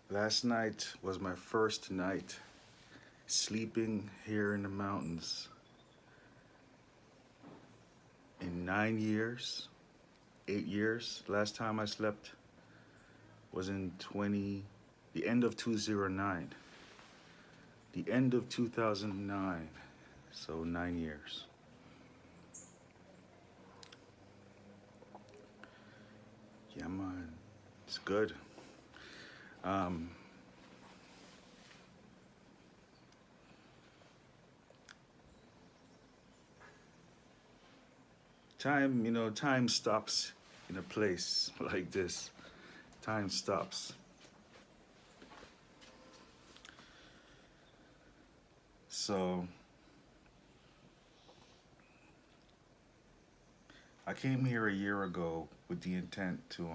Last night was my first night sleeping here in the mountains in 9 years, 8 years. Last time I slept was in the end of 2009. The end of 2009, so 9 years. Yeah, man, it's good. Um, time stops in a place like this. Time stops. So I came here a year ago with the intent to,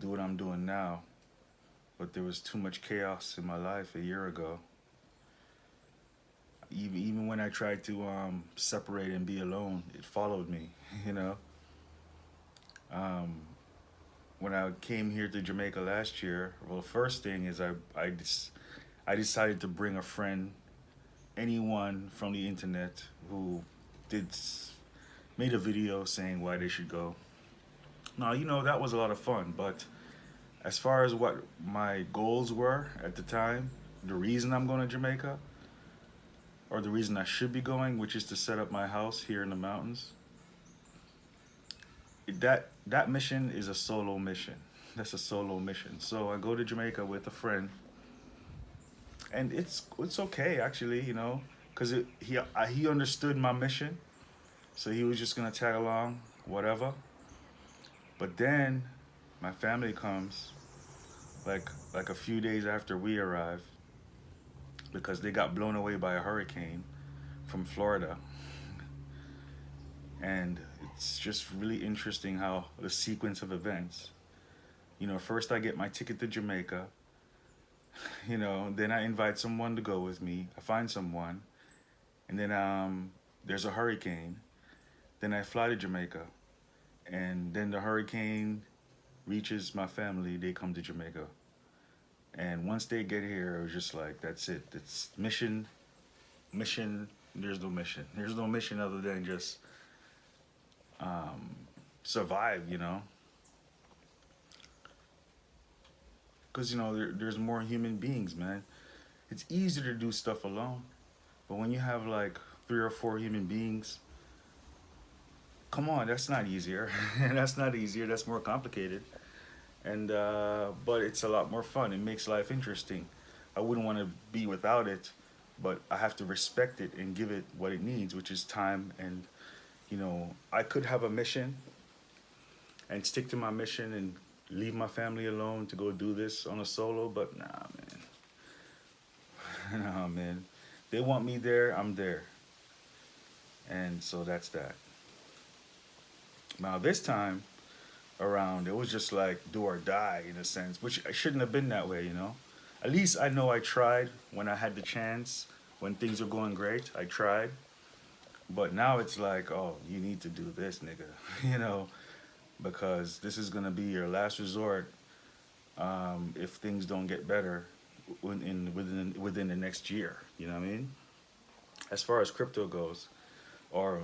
do what I'm doing now. But there was too much chaos in my life a year ago. Even when I tried to separate and be alone, it followed me. You know. Um, when I came here to Jamaica last year, well, the first thing is I decided to bring a friend, anyone from the internet who did made a video saying why they should go. Now, that was a lot of fun, but as far as what my goals were at the time, the reason I'm going to Jamaica, or the reason I should be going, which is to set up my house here in the mountains, that mission is a solo mission. That's a solo mission. So I go to Jamaica with a friend, and it's okay actually, because he understood my mission, so he was just gonna tag along, whatever. But then my family comes, like a few days after we arrive, because they got blown away by a hurricane from Florida. And it's just really interesting how the sequence of events. First I get my ticket to Jamaica, then I invite someone to go with me. I find someone, and then there's a hurricane. Then I fly to Jamaica, and then the hurricane reaches my family. They come to Jamaica, and once they get here, it was just like, that's it. It's mission. There's no mission. There's no mission other than just survive. Because there's more human beings, man. It's easier to do stuff alone, but when you have like 3 or 4 human beings, come on, that's not easier. That's not easier. That's more complicated. And but it's a lot more fun. It makes life interesting. I wouldn't want to be without it, but I have to respect it and give it what it needs, which is time. And I could have a mission and stick to my mission and leave my family alone to go do this on a solo, but nah, man. Nah, man. They want me there, I'm there. And so that's that. Now this time around, it was just like do or die in a sense, which I shouldn't have been that way, At least I know I tried when I had the chance, when things were going great, I tried. But now it's like, oh, you need to do this, nigga, because this is gonna be your last resort if things don't get better within the next year. You know what I mean? As far as crypto goes, or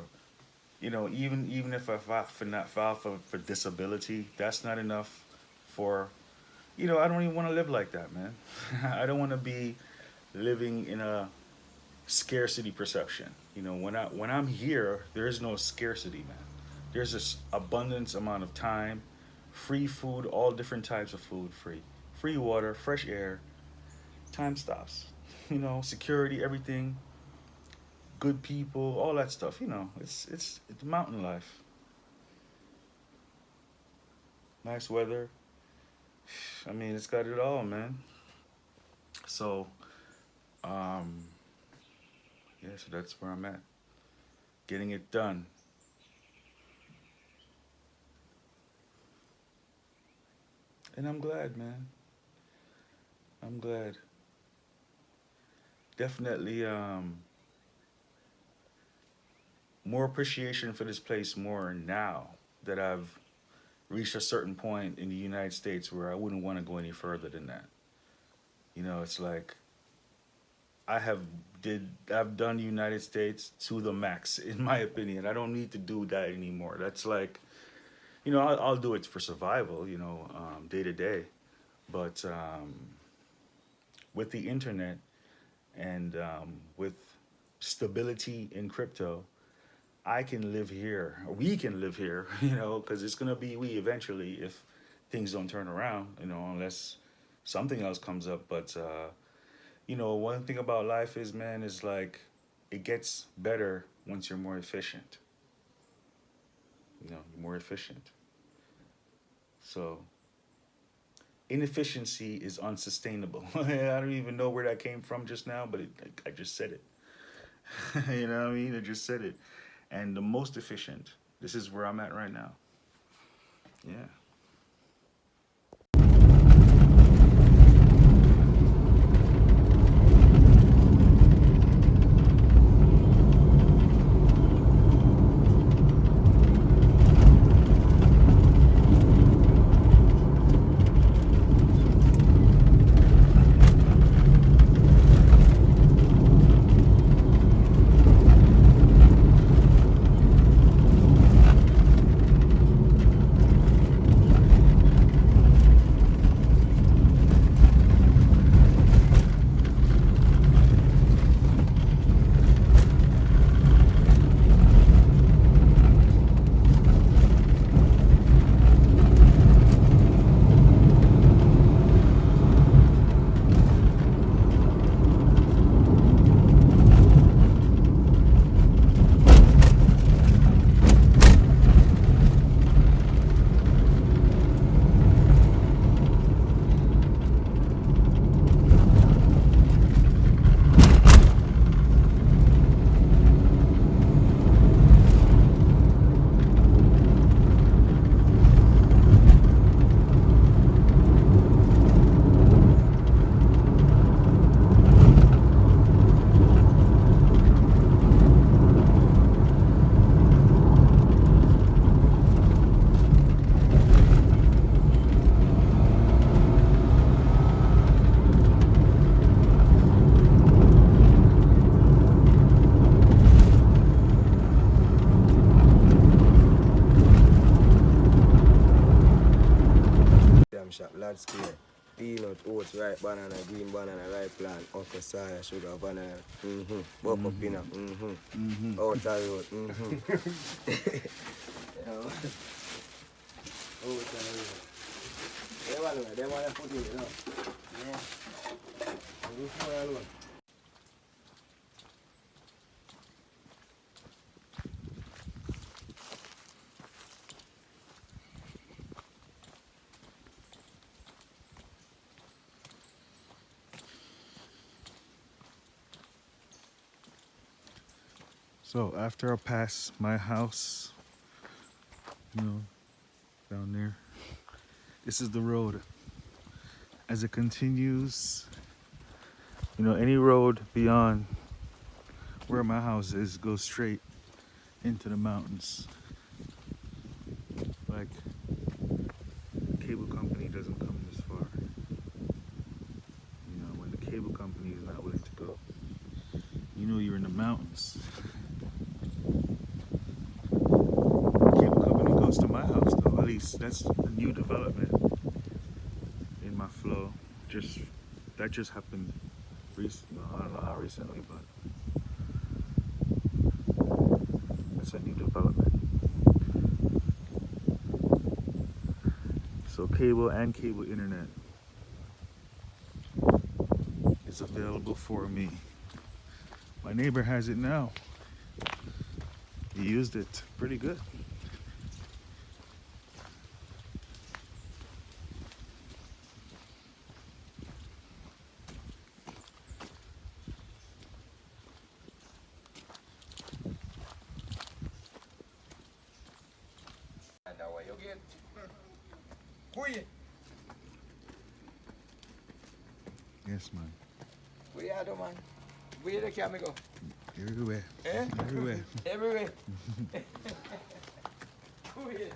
even if I file for disability, that's not enough for, I don't even want to live like that, man. I don't want to be living in a scarcity perception. When I'm here, there is no scarcity, man. There's this abundance amount of time, Free food, all different types of food, free. Free water, fresh air, time stops. Security, everything, good people, all that stuff. It's mountain life. Nice weather. I mean, it's got it all, man. So, um, yeah, so that's where I'm at. Getting it done. And I'm glad, man. I'm glad. Definitely more appreciation for this place more now that I've reached a certain point in the United States where I wouldn't want to go any further than that. It's like I've done the United States to the max, in my opinion. I don't need to do that anymore. That's like, I'll do it for survival, day to day. But with the internet and with stability in crypto, I can live here. We can live here, because it's gonna be we eventually if things don't turn around, unless something else comes up. But one thing about life is, man, is like it gets better once you're more efficient. You're more efficient. So inefficiency is unsustainable. I don't even know where that came from just now, but I just said it. You know what I mean? I just said it. And the most efficient. This is where I'm at right now. Yeah. Shop, large scale. Peanut, oats, ripe banana, green banana, ripe plant, okra, soya, sugar, banana, butter, peanut, outer road, outer road. They want to put in, Yeah. This one alone. So after I pass my house, down there, this is the road. As it continues, any road beyond where my house is goes straight into the mountains. Like, cable company doesn't come this far. When the cable company is not willing to go, you're in the mountains. Cable company goes to my house, though. At least that's a new development in my flow. That just happened recently. Well, I don't know how recently, but that's a new development. So cable and cable internet is available for me. My neighbor has it now. He used it pretty good. Yes, man. Where you at, man? Where the camera go? Everywhere. Eh? Everywhere. Everywhere. Where you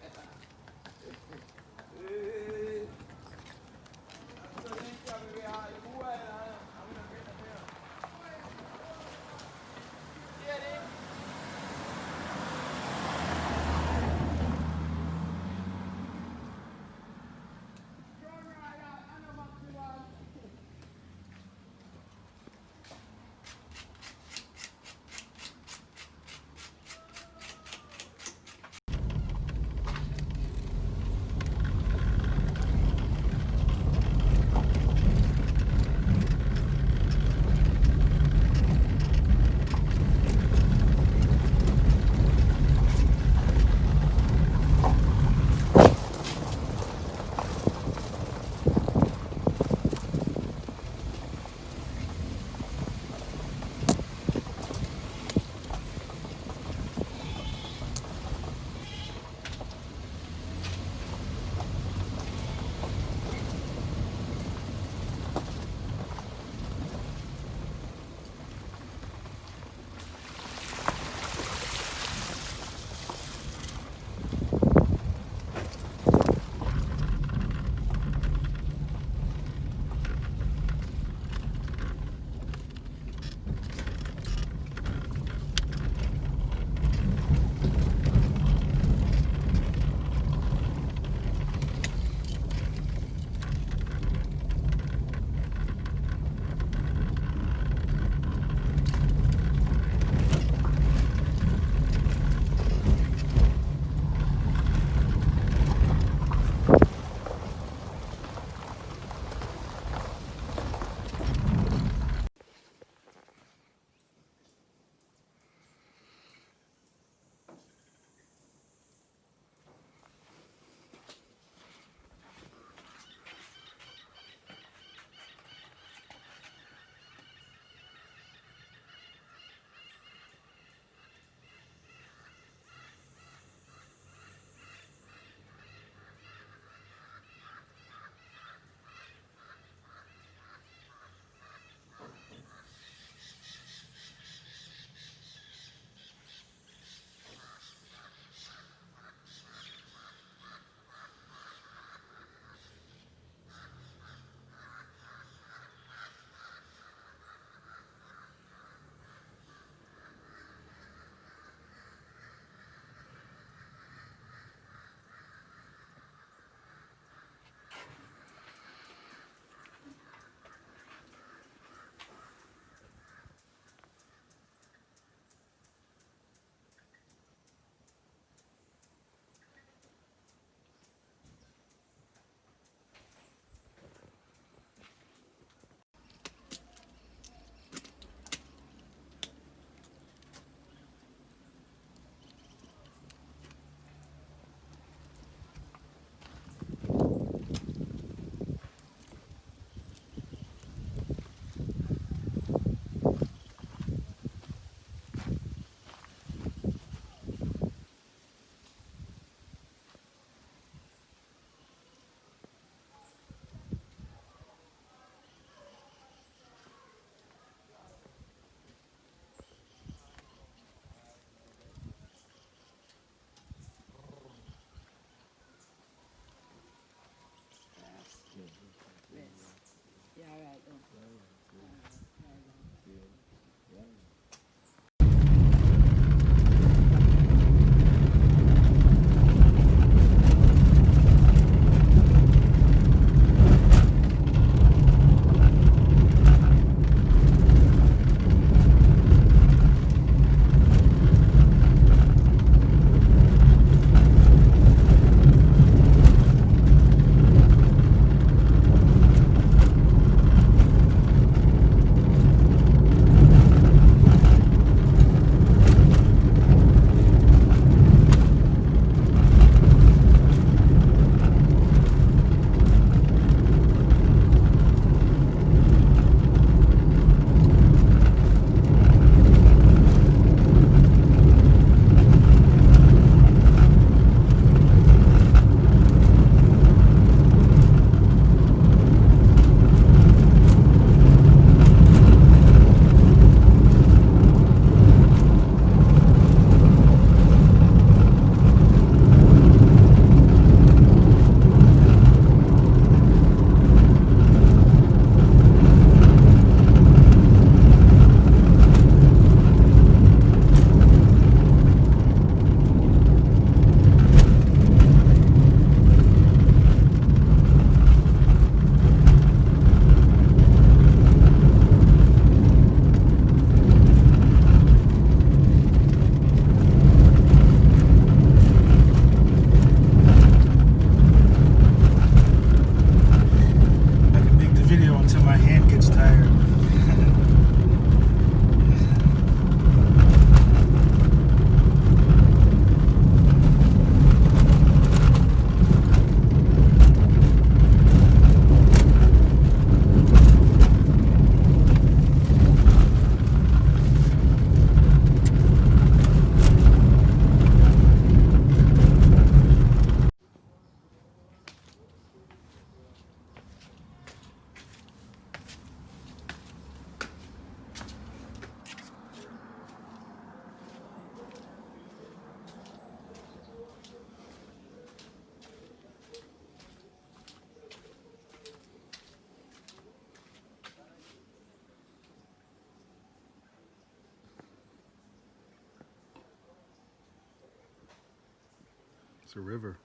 It's a river.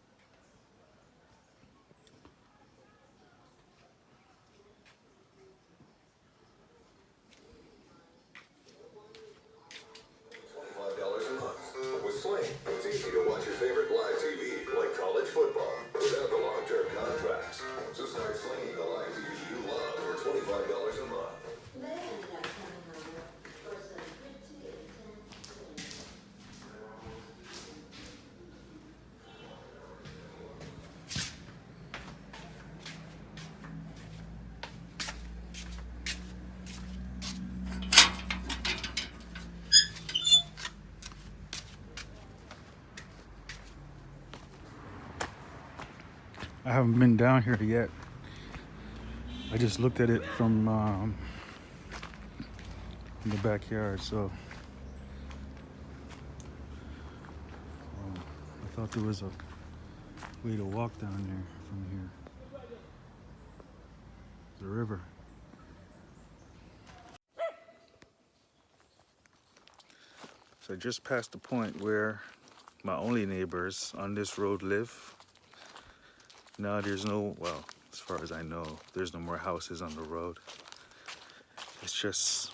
$25 a month. With Sling, it's easy to watch your favorite live TV, like college football, without the long-term contracts. So start slinging the live TV you love for $25 a month. I haven't been down here yet. I just looked at it from in the backyard, so I thought there was a way to walk down there from here. The river. So I just passed the point where my only neighbors on this road live. Now there's no, well, as far as I know, there's no more houses on the road. It's just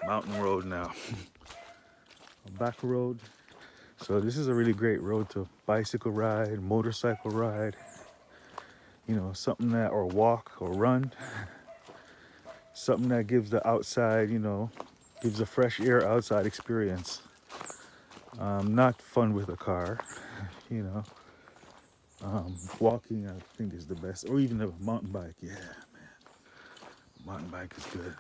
mountain road now. A back road. So this is a really great road to bicycle ride, motorcycle ride, you know, something that, or walk or run. Something that gives the outside, you know, gives a fresh air outside experience. Not fun with a car, you know. Walking, I think, is the best, or even a mountain bike. Yeah, man, mountain bike is good.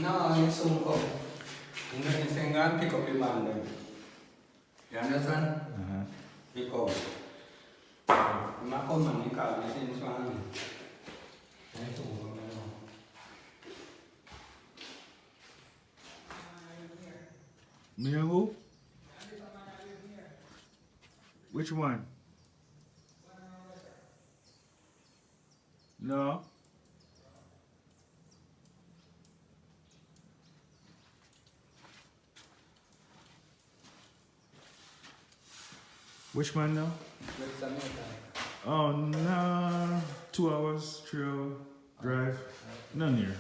No, you soon come. You know, you say, go pick up your man then. You understand? Uh-huh. Pick up. I'm not coming, you call me since one. You soon come, you know. Me and who? Which one? No. Which one now? Where's Jamaica? Oh no, 2 hours, 3 hour drive. None here.